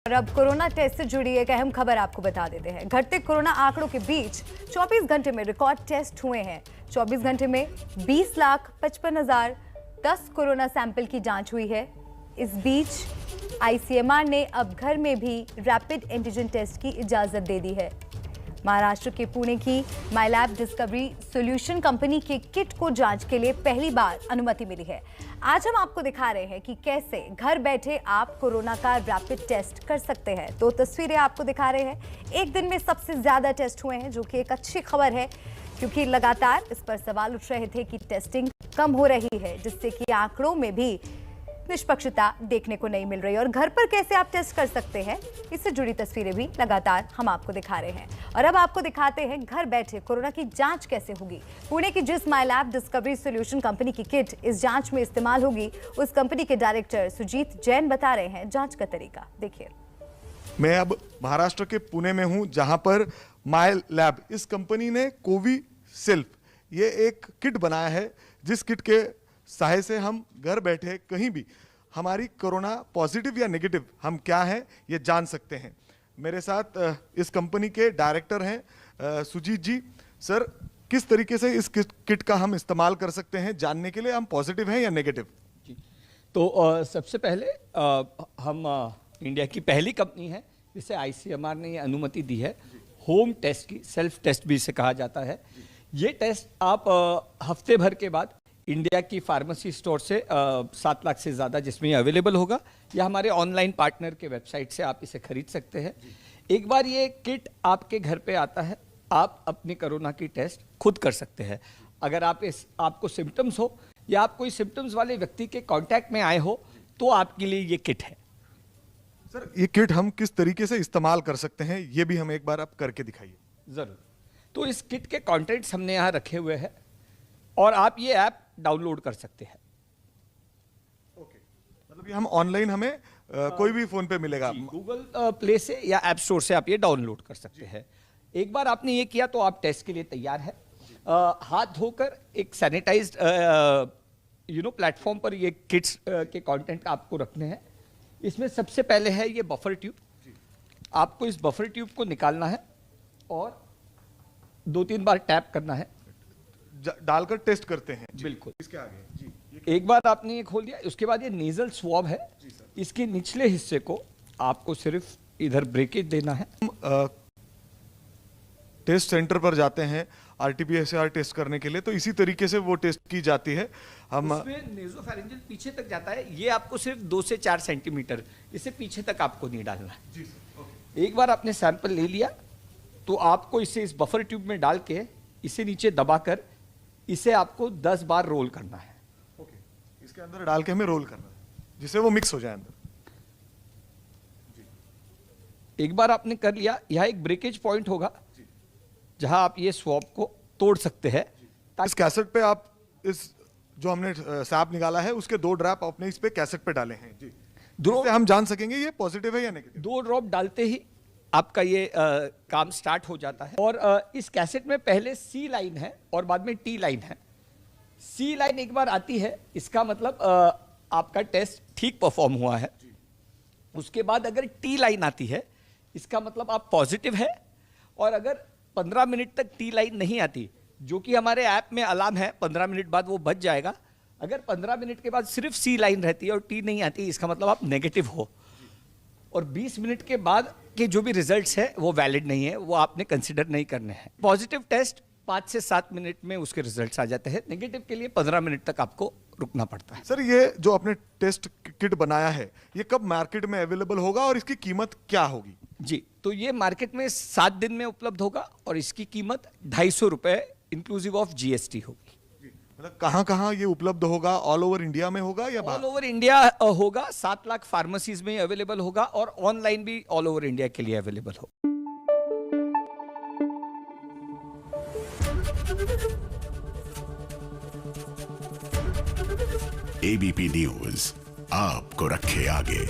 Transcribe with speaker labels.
Speaker 1: और अब corona test से जुड़ी एक अहम खबर आपको बता देते हैं। घटते कोरोना आंकड़ों के बीच 24 घंटे में रिकॉर्ड टेस्ट हुए हैं। 24 घंटे में 20,55,010 कोरोना सैंपल की जांच हुई है। इस बीच आईसीएमआर ने अब घर में भी रैपिड एंटीजन टेस्ट की इजाजत दे दी है। महाराष्ट्र के पुणे की माईलैब डिस्कवरी सॉल्यूशन कंपनी के किट को जांच के लिए पहली बार अनुमति मिली है। आज हम आपको दिखा रहे हैं कि कैसे घर बैठे आप कोरोना का रैपिड टेस्ट कर सकते हैं। तो तस्वीरें आपको दिखा रहे हैं। एक दिन में सबसे ज्यादा टेस्ट हुए हैं, जो कि एक अच्छी खबर है, क्योंकि लगातार इस पर सवाल उठ रहे थे कि टेस्टिंग कम हो रही है, जिससे कि आंकड़ों में भी निष्पक्षता देखने को नहीं मिल रही। और घर पर कैसे आप टेस्ट कर सकते हैं, इससे जुड़ी तस्वीरें भी लगातार हम आपको दिखा रहे हैं। और अब आपको दिखाते हैं घर बैठे कोरोना की जांच कैसे होगी। पुणे की जिस माईलैब डिस्कवरी सॉल्यूशन कंपनी की किट इस जांच में इस्तेमाल होगी, उस कंपनी के डायरेक्टर सुजीत जैन बता रहे हैं जांच का तरीका। देखिए,
Speaker 2: मैं अब महाराष्ट्र के पुणे में हूं, जहां पर माईलैब इस कंपनी ने कोविशील्ड ये एक किट बनाया है, जिस किट के सहायता से हम घर बैठे कहीं भी हमारी कोरोना पॉजिटिव या नेगेटिव हम क्या है ये जान सकते हैं। मेरे साथ इस कंपनी के डायरेक्टर हैं सुजीत जी। सर, किस तरीके से इस किट का हम इस्तेमाल कर सकते हैं जानने के लिए हम पॉजिटिव हैं या नेगेटिव?
Speaker 3: जी, तो सबसे पहले हम इंडिया की पहली कंपनी है जिसे आईसीएमआर ने ये अनुमति दी है होम टेस्ट की। सेल्फ टेस्ट भी इसे कहा जाता है। ये टेस्ट आप हफ्ते भर के बाद इंडिया की फार्मेसी स्टोर से 7 लाख से ज़्यादा जिसमें ये अवेलेबल होगा, या हमारे ऑनलाइन पार्टनर के वेबसाइट से आप इसे खरीद सकते हैं। एक बार ये किट आपके घर पे आता है, आप अपनी कोरोना की टेस्ट खुद कर सकते हैं। अगर आपको सिम्टम्स हो या आप कोई सिम्टम्स वाले व्यक्ति के कांटेक्ट में आए हो, तो आपके लिए ये किट है।
Speaker 2: सर, ये किट हम किस तरीके से इस्तेमाल कर सकते हैं, ये भी हमें एक बार आप करके दिखाइए।
Speaker 3: ज़रूर। तो इस किट के कंटेंट्स हमने यहाँ रखे हुए हैं और आप ये ऐप डाउनलोड कर सकते हैं।
Speaker 2: ओके, मतलब ये हम ऑनलाइन हमें कोई भी फोन पे मिलेगा?
Speaker 3: गूगल प्ले से या ऐप स्टोर से आप ये डाउनलोड कर सकते हैं। एक बार आपने ये किया तो आप टेस्ट के लिए तैयार है। हाथ धोकर एक सैनिटाइज्ड प्लेटफॉर्म पर ये किट्स के कंटेंट आपको रखने हैं। इसमें सबसे पहले है ये बफर ट्यूब। आपको इस बफर ट्यूब को निकालना है और 2-3 बार टैप करना है,
Speaker 2: डालकर टेस्ट करते हैं।
Speaker 3: बिल्कुल।
Speaker 2: इसके आगे जी,
Speaker 3: एक बार आपने ये खोल दिया, उसके बाद ये नेजल स्वॉब है। इसके निचले हिस्से को आपको सिर्फ इधर ब्रेकेज देना है।
Speaker 2: हम टेस्ट सेंटर पर जाते हैं आरटीपीसीआर टेस्ट करने के लिए, तो इसी तरीके से वो टेस्ट की जाती है। हम
Speaker 3: उसमें नेज़ोफैरिंजियल पीछे तक जाता है। ये आपको सिर्फ 2 से 4 सेंटीमीटर, इससे पीछे तक आपको नहीं डालना है।
Speaker 2: जी सर, ओके।
Speaker 3: एक बार आपने सैंपल ले लिया तो आपको इसे इस बफर ट्यूब में डाल के इसे नीचे दबाकर इसे आपको 10 बार रोल करना है।
Speaker 2: ओके, इसके अंदर डाल के हमें रोल करना है, जिससे वो मिक्स हो जाए अंदर।
Speaker 3: एक बार आपने कर लिया, यहाँ एक ब्रेकेज पॉइंट होगा जहां आप ये स्वॉब को तोड़ सकते हैं।
Speaker 2: इस कैसेट पे आप इस जो हमने सैप निकाला है उसके 2 ड्रॉप अपने इस पे कैसेट पे डाले हैं जी, जिससे हम जान सकेंगे ये पॉजिटिव है या नेगेटिव।
Speaker 3: 2 ड्रॉप डालते ही आपका ये काम स्टार्ट हो जाता है। और इस कैसेट में पहले सी लाइन है और बाद में टी लाइन है। सी लाइन एक बार आती है, इसका मतलब आपका टेस्ट ठीक परफॉर्म हुआ है। उसके बाद अगर टी लाइन आती है, इसका मतलब आप पॉजिटिव है। और अगर 15 मिनट तक टी लाइन नहीं आती, जो कि हमारे ऐप में अलार्म है, 15 मिनट बाद वो बच जाएगा। अगर 15 मिनट के बाद सिर्फ सी लाइन रहती है और टी नहीं आती, इसका मतलब आप नेगेटिव हो। और 20 मिनट के बाद के जो भी रिजल्ट्स है वो वैलिड नहीं है, वो आपने कंसिडर नहीं करने हैं। पॉजिटिव टेस्ट 5 से 7 मिनट में उसके रिजल्ट्स आ जाते हैं। नेगेटिव के लिए 15 मिनट तक आपको रुकना पड़ता है।
Speaker 2: सर, ये जो आपने टेस्ट किट बनाया है, ये कब मार्केट में अवेलेबल होगा और इसकी कीमत क्या होगी?
Speaker 3: जी, तो ये मार्केट में 7 दिन में उपलब्ध होगा और इसकी कीमत 250 रुपए इंक्लूसिव ऑफ जीएसटी होगी।
Speaker 2: मतलब कहाँ ये उपलब्ध होगा? ऑल ओवर इंडिया में होगा या
Speaker 3: ऑल ओवर इंडिया होगा। 7 लाख फार्मेसीज में अवेलेबल होगा और ऑनलाइन भी ऑल ओवर इंडिया के लिए अवेलेबल होगा।
Speaker 4: एबीपी न्यूज आपको रखे आगे।